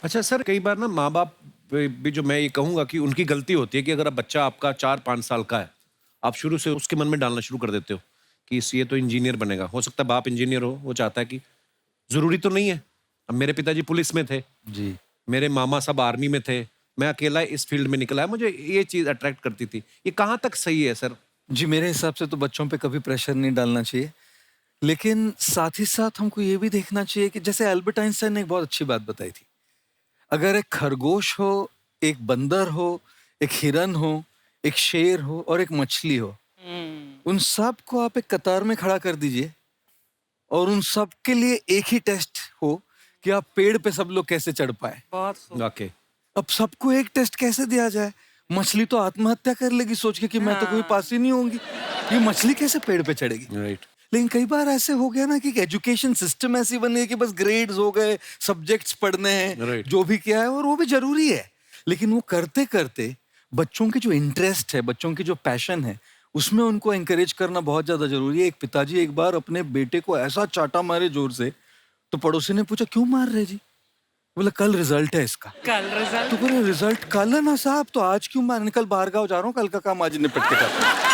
अच्छा सर, कई बार ना माँ बाप भी जो मैं ये कहूंगा कि उनकी गलती होती है कि अगर अब बच्चा आपका 4-5 साल का है, आप शुरू से उसके मन में डालना शुरू कर देते हो कि इस ये तो इंजीनियर बनेगा। हो सकता है बाप इंजीनियर हो, वो चाहता है कि जरूरी तो नहीं है। अब मेरे पिताजी पुलिस में थे, जी। मेरे मामा सब आर्मी में थे, मैं अकेला इस फील्ड में निकला है। मुझे ये चीज अट्रैक्ट करती थी। ये कहाँ तक सही है सर? जी, मेरे हिसाब से तो बच्चों पे कभी प्रेशर नहीं डालना चाहिए। लेकिन साथ ही साथ हमको ये भी देखना चाहिए कि जैसे एल्बर्ट आइंस्टाइन ने एक बहुत अच्छी बात बताई थी। अगर एक खरगोश हो, एक बंदर हो, एक हिरन हो, एक शेर हो और एक मछली हो, उन सब को आप एक कतार में खड़ा कर दीजिए और उन सब के लिए एक ही टेस्ट हो कि आप पेड़ पे सब लोग कैसे चढ़ पाए। बहुत खूब। वाकई। अब सबको एक टेस्ट कैसे दिया जाए? मछली तो आत्महत्या कर लेगी सोच के कि मैं तो कभी पास ही नहीं होंगी। ये मछली कैसे पेड़ पे चढ़ेगी? राइट। लेकिन कई बार ऐसे हो गया ना कि एजुकेशन सिस्टम ऐसी बन गई कि बस ग्रेड्स हो गए, सब्जेक्ट्स पढ़ने हैं, Right. जो भी किया है और वो भी जरूरी है। लेकिन वो करते करते बच्चों के जो इंटरेस्ट है, बच्चों की जो पैशन है, उसमें उनको एनकरेज करना बहुत ज्यादा जरूरी है। एक पिताजी एक बार अपने बेटे को ऐसा चाटा मारे जोर से, तो पड़ोसी ने पूछा क्यों मार रहे जी? बोला कल रिजल्ट है इसका। कल रिजल्ट। तो बोले रिजल्ट कल है ना साहब, तो आज क्यों मारने? कल बाहर गाँव जा रहा हूँ, कल का काम आज निपट के करता।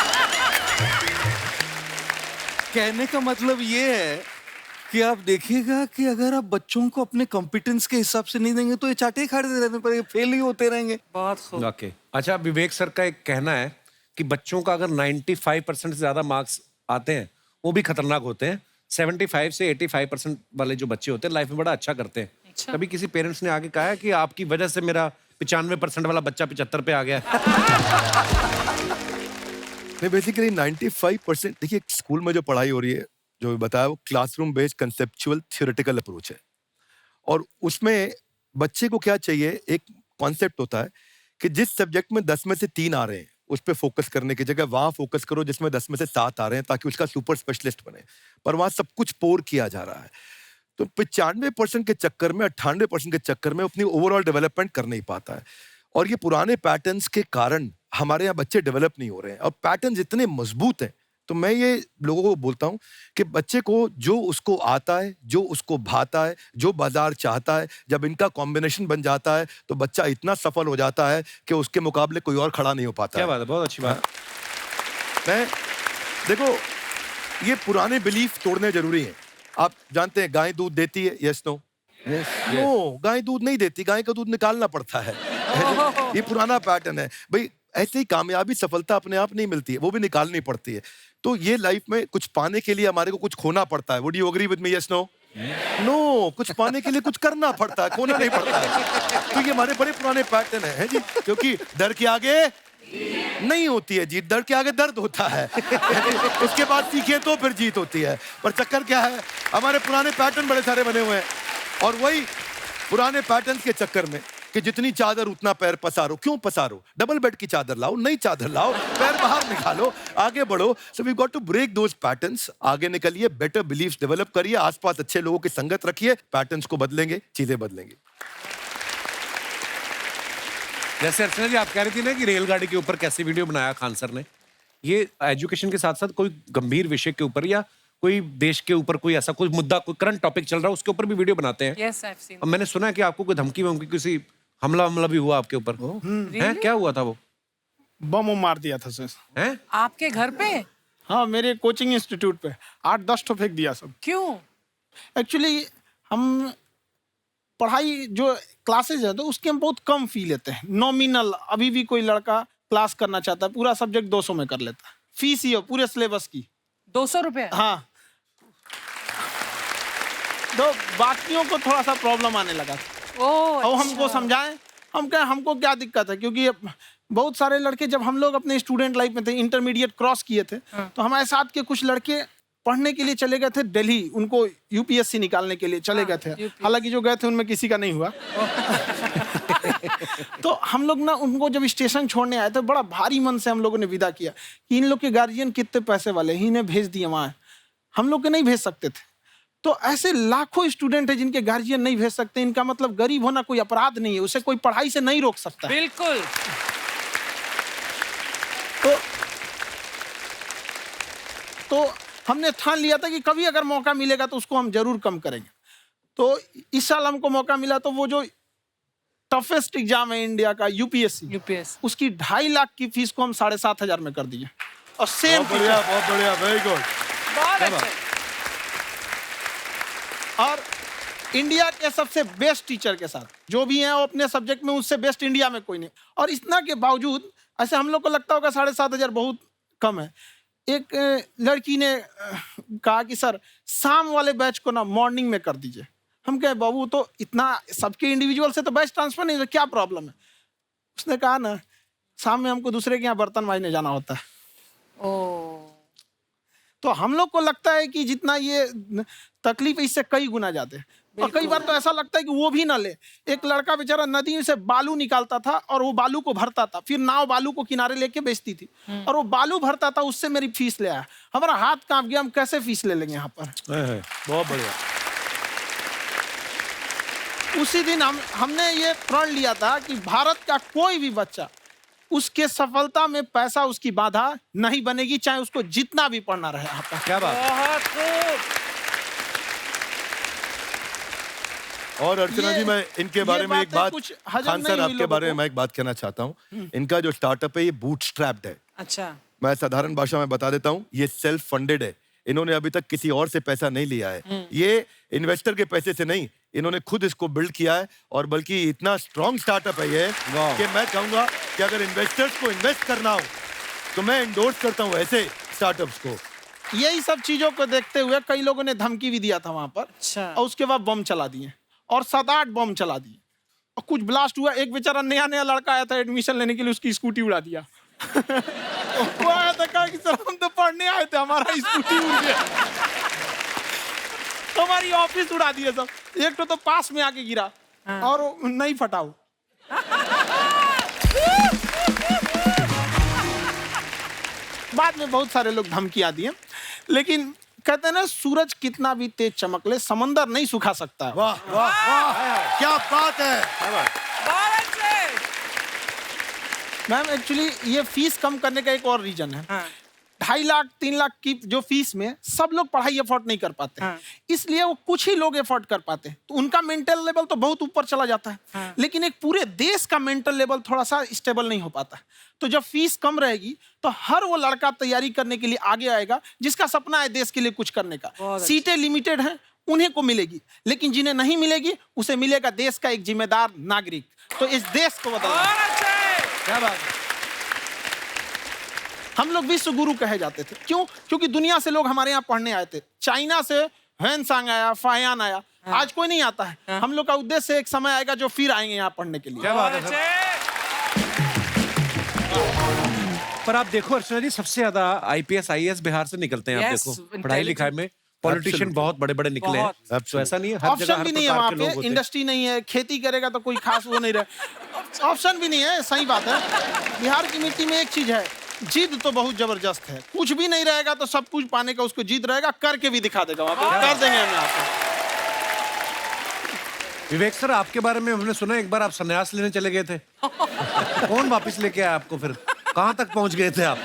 कहने का मतलब ये है कि आप देखिएगा कि अगर आप बच्चों को अपने कॉम्पिटेंस के हिसाब से नहीं देंगे तो ये चाटे खाते रहने पर फेल ही होते रहेंगे। बहुत खूब। वाकई। अच्छा, विवेक सर का एक कहना है कि बच्चों का अगर 95% से ज्यादा मार्क्स आते हैं, वो भी खतरनाक होते हैं। 75 से 85% वाले जो बच्चे होते हैं लाइफ में बड़ा अच्छा करते हैं। अच्छा। कभी किसी पेरेंट्स ने आगे कहा है कि आपकी वजह से मेरा 95% वाला बच्चा 75 पे आ गया? नहीं, बेसिकली 95% देखिए स्कूल में जो पढ़ाई हो रही है, जो बताया वो classroom based conceptual theoretical approach है। और उसमें बच्चे को क्या चाहिए, एक कॉन्सेप्ट होता है कि जिस सब्जेक्ट में 10 में से 3 आ रहे हैं उस पर फोकस करने की जगह वहां फोकस करो जिसमें 10 में से 7 आ रहे हैं, ताकि उसका सुपर स्पेशलिस्ट बने। पर वहां सब कुछ पोर किया जा रहा है, तो 95% के चक्कर में, 98% के चक्कर में अपनी ओवरऑल डेवलपमेंट कर नहीं पाता है। और ये पुराने पैटर्न्स के कारण हमारे यहाँ बच्चे डेवलप नहीं हो रहे हैं। और पैटर्न्स इतने मजबूत हैं, तो मैं ये लोगों को बोलता हूँ कि बच्चे को जो उसको आता है, जो उसको भाता है, जो बाजार चाहता है, जब इनका कॉम्बिनेशन बन जाता है तो बच्चा इतना सफल हो जाता है कि उसके मुकाबले कोई और खड़ा नहीं हो पाता। क्या बात है, बहुत अच्छी बात। मैं देखो, ये पुराने बिलीफ तोड़ने जरूरी हैं। आप जानते हैं गाय दूध देती है, यस नो? नो, गाय दूध नहीं देती, गाय का दूध निकालना पड़ता है। ये पुराना पैटर्न है भाई। ऐसे ही कामयाबी, सफलता अपने आप नहीं मिलती है, वो भी निकालनी पड़ती है। तो ये लाइफ में कुछ पाने के लिए हमारे को कुछ खोना पड़ता है। Would you agree with me, yes no? No, कुछ पाने के लिए कुछ करना पड़ता है, खोना नहीं पड़ता है। तो ये हमारे बड़े पुराने पैटर्न है जी, क्योंकि डर के आगे नहीं होती है जीत, डर के आगे दर्द होता है। उसके बाद सीखे तो फिर जीत होती है। पर चक्कर क्या है, हमारे पुराने पैटर्न बड़े सारे बने हुए हैं, और वही पुराने पैटर्न के चक्कर में कि जितनी चादर उतना पैर पसारो। क्यों पसारो? डबल बेड की चादर लाओ, नई चादर लाओ, पैर बाहर निकालो, आगे बढ़ो। So we got to break those patterns. आगे निकलिए, बेटर बिलीव्स डेवलप करिए, आसपास अच्छे लोगों की संगत रखिए, पैटर्न्स को बदलेंगे, चीजें बदलेंगी। जैसे अर्चना जी आप कह रही थी ना कि रेलगाड़ी के ऊपर कैसी वीडियो बनाया खान सर ने, ये एजुकेशन के साथ साथ कोई गंभीर विषय के ऊपर या कोई देश के ऊपर कोई ऐसा कोई मुद्दा, कोई करंट टॉपिक चल रहा है, उसके ऊपर भी वीडियो बनाते हैं। Yes, I've seen. अब मैंने सुना है कि आपको कोई धमकी वमकी, किसी हमला भी हुआ आपके ऊपर? हैं? क्या हुआ था वो? बम मार दिया था सर। हैं? आपके घर पे? हाँ, मेरे कोचिंग इंस्टीट्यूट पे 8-10 ठो फेंक दिया सब। क्यों? एक्चुअली हम पढ़ाई जो क्लासेज है तो उसके हम बहुत कम फी लेते हैं, नॉमिनल। अभी भी कोई लड़का क्लास करना चाहता है, पूरा सब्जेक्ट 200 में कर लेता है, फीस ही हो पूरे सिलेबस की 200 रुपए? हाँ। तो बाकियों को थोड़ा सा प्रॉब्लम आने लगा ओह, और हमको समझाएं, हमको क्या दिक्कत है, क्योंकि बहुत सारे लड़के जब हम लोग अपने स्टूडेंट लाइफ में थे, इंटरमीडिएट क्रॉस किए थे, तो हमारे साथ के कुछ लड़के पढ़ने के लिए चले गए थे दिल्ली, उनको यूपीएससी निकालने के लिए चले गए थे। हालांकि जो गए थे उनमें किसी का नहीं हुआ। तो हम लोग ना उनको जब स्टेशन छोड़ने आए तो बड़ा भारी मन से हम लोगों ने विदा किया कि इन लोग के गार्जियन कितने पैसे वाले हैं, इन्हें भेज दिए वहां, हम लोग के नहीं भेज सकते थे। तो ऐसे लाखों स्टूडेंट है जिनके गार्जियन नहीं भेज सकते। इनका मतलब गरीब होना कोई अपराध नहीं है, उसे कोई पढ़ाई से नहीं रोक सकता। बिल्कुल। तो हमने ठान लिया था कि कभी अगर मौका मिलेगा तो उसको हम जरूर कम करेंगे। तो इस साल हमको मौका मिला, तो वो जो टफेस्ट एग्जाम है इंडिया का, यूपीएससी, यूपीएस उसकी 2.5 लाख की फीस को हम 7,500 में कर दिए। और सेम बहुत बढ़िया, बहुत बढ़िया, वेरी गुड। बहुत अच्छे। और इंडिया के सबसे बेस्ट टीचर के साथ जो भी हैं वो अपने सब्जेक्ट में उससे बेस्ट इंडिया में कोई नहीं। और इतना के बावजूद ऐसे हम लोग को लगता होगा 7,500 बहुत कम है। एक लड़की ने कहा कि सर शाम वाले बैच को ना मॉर्निंग में कर दीजिए। हम कहे बाबू तो इतना सबके इंडिविजुअल से तो बैच ट्रांसफर नहीं, तो क्या प्रॉब्लम है? उसने कहा ना शाम में हमको दूसरे के यहाँ बर्तन मांजने जाना होता है। ओ तो हम लोग को लगता है कि जितना ये तकलीफ इससे कई गुना ज्यादा है। और कई बार तो ऐसा लगता है कि वो भी ना ले। एक लड़का बेचारा नदी से बालू निकालता था और वो बालू को भरता था, फिर नाव बालू को किनारे लेके बेचती थी और वो बालू भरता था, उससे मेरी फीस ले आया। हमारा हाथ कांप गया, हम कैसे फीस ले लेंगे यहाँ पर। बहुत बढ़िया। उसी दिन हमने ये प्रण लिया था कि भारत का कोई भी बच्चा उसके सफलता में पैसा उसकी बाधा नहीं बनेगी, चाहे उसको जितना भी पढ़ना रहे यहाँ पर। क्या बात है? बहुत खूब। और अर्चना जी, मैं इनके बारे में एक बातें बात, कुछ हजम खान नहीं सर हुई आपके लोगों बारे में को। मैं एक बात कहना चाहता हूँ। इनका जो स्टार्टअप है ये बूटस्ट्रैप्ड है। अच्छा मैं साधारण भाषा में बता देता हूँ, ये सेल्फ फंडेड है। इन्होंने अभी तक किसी और से पैसा नहीं लिया है। ये इन्वेस्टर के पैसे से नहीं, इन्होंने खुद इसको बिल्ड किया है। और बल्कि इतना स्ट्रॉन्ग स्टार्टअप है ये वाह। कि मैं कहूंगा कि अगर इन्वेस्टर्स को इन्वेस्ट करना हो तो मैं इंडोर्स करता हूँ ऐसे स्टार्टअप्स को। यही सब चीजों को देखते हुए कई लोगों ने धमकी भी दिया था वहां पर। अच्छा। और उसके बाद बम चला दिए और 7-8 बम चला दिए और कुछ ब्लास्ट हुआ। एक बेचारा नया नया लड़का आया था एडमिशन लेने के लिए, उसकी स्कूटी उड़ा दिया। वो आया था, कहा कि सर हम तो पढ़ने आए थे, हमारा स्कूटी उड़ गया। हमारी ऑफिस उड़ा दिए सब। एक तो पास में आके गिरा और वो नहीं फटा वो। बाद में बहुत सारे लोग धमकियां दिए, लेकिन कहते हैं ना सूरज कितना भी तेज चमक ले समंदर नहीं सुखा सकता। वाह वाह वाह, क्या बात है। बहुत अच्छे। मैम एक्चुअली ये फीस कम करने का एक और रीजन है। हाँ 2.5 लाख 3 लाख की जो फीस में सब लोग पढ़ाई अफोर्ड नहीं कर पाते। हाँ। इसलिए वो कुछ ही लोग अफोर्ड कर पाते हैं, तो उनका मेंटल लेवल तो बहुत ऊपर चला जाता है। हाँ। लेकिन एक पूरे देश का मेंटल लेवल थोड़ा सा स्टेबल नहीं हो पाता। तो जब फीस कम रहेगी तो हर वो लड़का तैयारी करने के लिए आगे आएगा जिसका सपना है देश के लिए कुछ करने का। बहुत सीटें लिमिटेड हैं, उन्हें को मिलेगी, लेकिन जिन्हें नहीं मिलेगी उसे मिलेगा देश का एक जिम्मेदार नागरिक। तो इस देश को बदलना। बहुत अच्छे। क्या बात है। हम लोग विश्व गुरु कहे जाते थे, क्यों? क्योंकि दुनिया से लोग हमारे यहाँ पढ़ने आए थे। चाइना से ह्वेनसांग आया, फायान आया। आज कोई नहीं आता है। हम लोग का उद्देश्य एक समय आएगा जो फिर आएंगे यहाँ पढ़ने के लिए। क्या बात है सर? पर आप देखो अर्चना जी, सबसे ज्यादा आईपीएस आईएएस बिहार से निकलते हैं। आप Yes, देखो पढ़ाई लिखाई में पॉलिटिशियन Absolutely. बहुत बड़े बड़े निकले हैं। बहुत। तो ऐसा नहीं है, हर जगह ऑप्शन हर भी नहीं है प्रकार वहाँ के लोग पे, होते हैं। इंडस्ट्री नहीं है, खेती करेगा तो कोई खास वो नहीं रहे। ऑप्शन भी नहीं है, सही बात है। बिहार की मिट्टी में एक चीज है, जिद तो बहुत जबरदस्त है। कुछ भी नहीं रहेगा तो सब कुछ पाने का उसको जिद रहेगा, करके भी दिखा देगा। वहाँ पे कर देंगे हम यहाँ पे। विवेक सर, आपके बारे में हमने सुना एक बार आप संन्यास लेने चले गए थे। कौन वापस लेके आया आपको? फिर कहाँ तक पहुंच गए थे आप?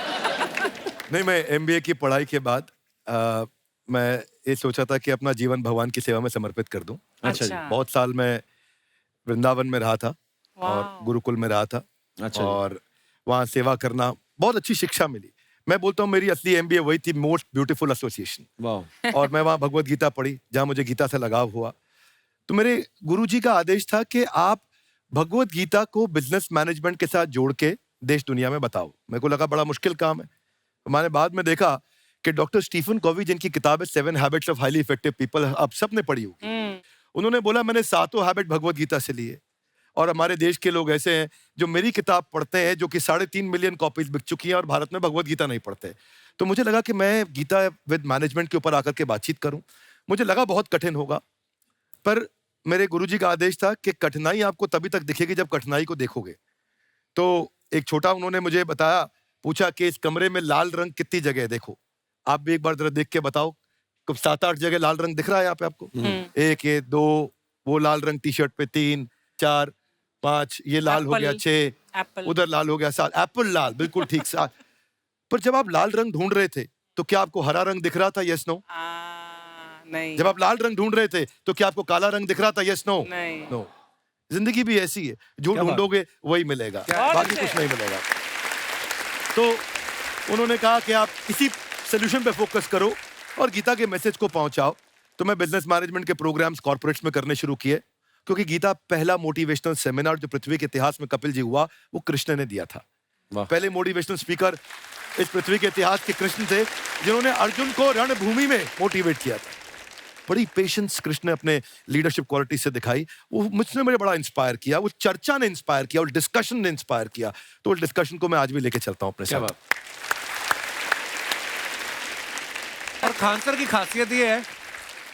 नहीं, मैं एमबीए की पढ़ाई के बाद मैं ये सोचा था कि अपना जीवन भगवान की सेवा में समर्पित कर दूं। अच्छा जी। बहुत साल मैं वृंदावन में रहा था और गुरुकुल में रहा था। अच्छा जी। और वहाँ सेवा करना, बहुत अच्छी शिक्षा मिली। मैं बोलता हूँ मेरी असली एमबीए वही थी, मोस्ट ब्यूटीफुल एसोसिएशन। वाह। और मैं वहाँ भगवत गीता पढ़ी, जहाँ मुझे गीता से लगाव हुआ। तो मेरे गुरुजी का आदेश था कि आप भगवत गीता को बिजनेस मैनेजमेंट के साथ जोड़ के देश दुनिया में बताओ। मेरे को लगा बड़ा मुश्किल काम है। मैंने बाद में देखा कि डॉक्टर स्टीफन कॉवी, जिनकी किताब है 7 habits of highly effective people, आप सबने पढ़ी होगी। उन्होंने बोला मैंने 7 हैबिट भगवत गीता से लिए। और हमारे देश के लोग ऐसे हैं जो मेरी किताब पढ़ते हैं, जो कि 3.5 मिलियन कॉपीज बिक चुकी हैं, और भारत में भगवत गीता नहीं पढ़ते। तो मुझे लगा कि मैं गीता विद मैनेजमेंट के ऊपर आकर के बातचीत करूं। मुझे लगा बहुत कठिन होगा, पर मेरे गुरुजी का आदेश था कि कठिनाई आपको तभी तक दिखेगी जब कठिनाई को देखोगे। तो एक छोटा उन्होंने मुझे बताया, पूछा कि इस कमरे में लाल रंग कितनी जगह है, देखो आप भी एक बार जरा देख के बताओ। कुछ 7-8 जगह लाल रंग दिख रहा है यहाँ पे आपको? 1 ये 2 वो लाल रंग टी शर्ट पे, 3 4 5 ये लाल हो गया, 6 एप्पल। उधर लाल हो गया, 7 एप्पल लाल, बिल्कुल ठीक 7। पर जब आप लाल रंग ढूंढ रहे थे तो क्या आपको हरा रंग दिख रहा था? Yes no. नहीं। जब आप लाल रंग ढूंढ रहे थे तो क्या आपको काला रंग दिख रहा था? Yes no. नहीं। नो। जिंदगी भी ऐसी है, जो क्या बात? ढूंढोगे वही मिलेगा, बहुत बाकी अच्छे। कुछ नहीं मिलेगा। तो उन्होंने कहा कि आप इसी सोल्यूशन पे फोकस करो और गीता के मैसेज को पहुंचाओ। तो मैं बिजनेस मैनेजमेंट के प्रोग्राम्स कॉर्पोरेट्स में करने शुरू किए, क्योंकि गीता पहला मोटिवेशनल सेमिनार जो पृथ्वी के इतिहास में कपिल जी हुआ, वो कृष्ण ने दिया था। वाह। पहले मोटिवेशनल स्पीकर इस पृथ्वी के इतिहास के कृष्ण थे, जिन्होंने अर्जुन को रणभूमि में मोटिवेट किया था। बड़ी पेशेंस कृष्ण ने अपने लीडरशिप क्वालिटी से दिखाई, वो मुझसे मुझे बड़ा इंस्पायर किया, वो चर्चा ने इंस्पायर किया, वो डिस्कशन ने इंस्पायर किया। तो उस डिस्कशन को मैं आज भी लेके चलता हूं अपने क्या साथ। बात। और खान सर की खासियत ये है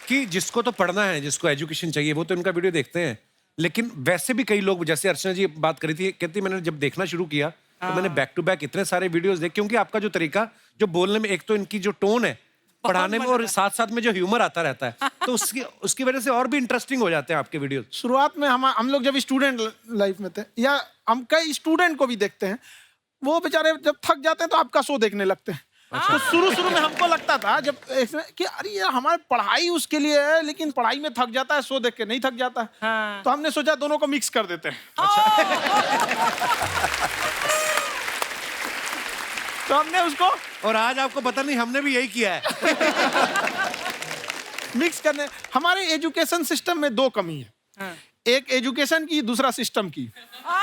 कि जिसको तो पढ़ना है, जिसको एजुकेशन चाहिए, वो तो इनका वीडियो देखते हैं, लेकिन वैसे भी कई लोग, जैसे अर्चना जी बात करी थी, कहती मैंने जब देखना शुरू किया तो मैंने बैक टू बैक इतने सारे वीडियोस देखे, क्योंकि आपका जो तरीका जो बोलने में, एक तो इनकी जो टोन है पढ़ाने में, और साथ साथ में जो ह्यूमर आता रहता है, तो उसकी वजह से और भी इंटरेस्टिंग हो जाते हैं आपके वीडियो। शुरुआत में हम लोग जब स्टूडेंट लाइफ में थे, या हम कई स्टूडेंट को भी देखते हैं, वो बेचारे जब थक जाते हैं तो आपका शो देखने लगते हैं। तो शुरू में हमको लगता था जब कि अरे यार हमारी पढ़ाई उसके लिए है, लेकिन पढ़ाई में थक जाता है, शो देख के नहीं थक जाता है। हाँ। तो हमने सोचा दोनों को मिक्स कर देते हैं। तो हमने उसको और आज आपको पता नहीं, हमने भी यही किया है। मिक्स करने। हमारे एजुकेशन सिस्टम में दो कमी है, हाँ। एक एजुकेशन की, दूसरा सिस्टम की। आ,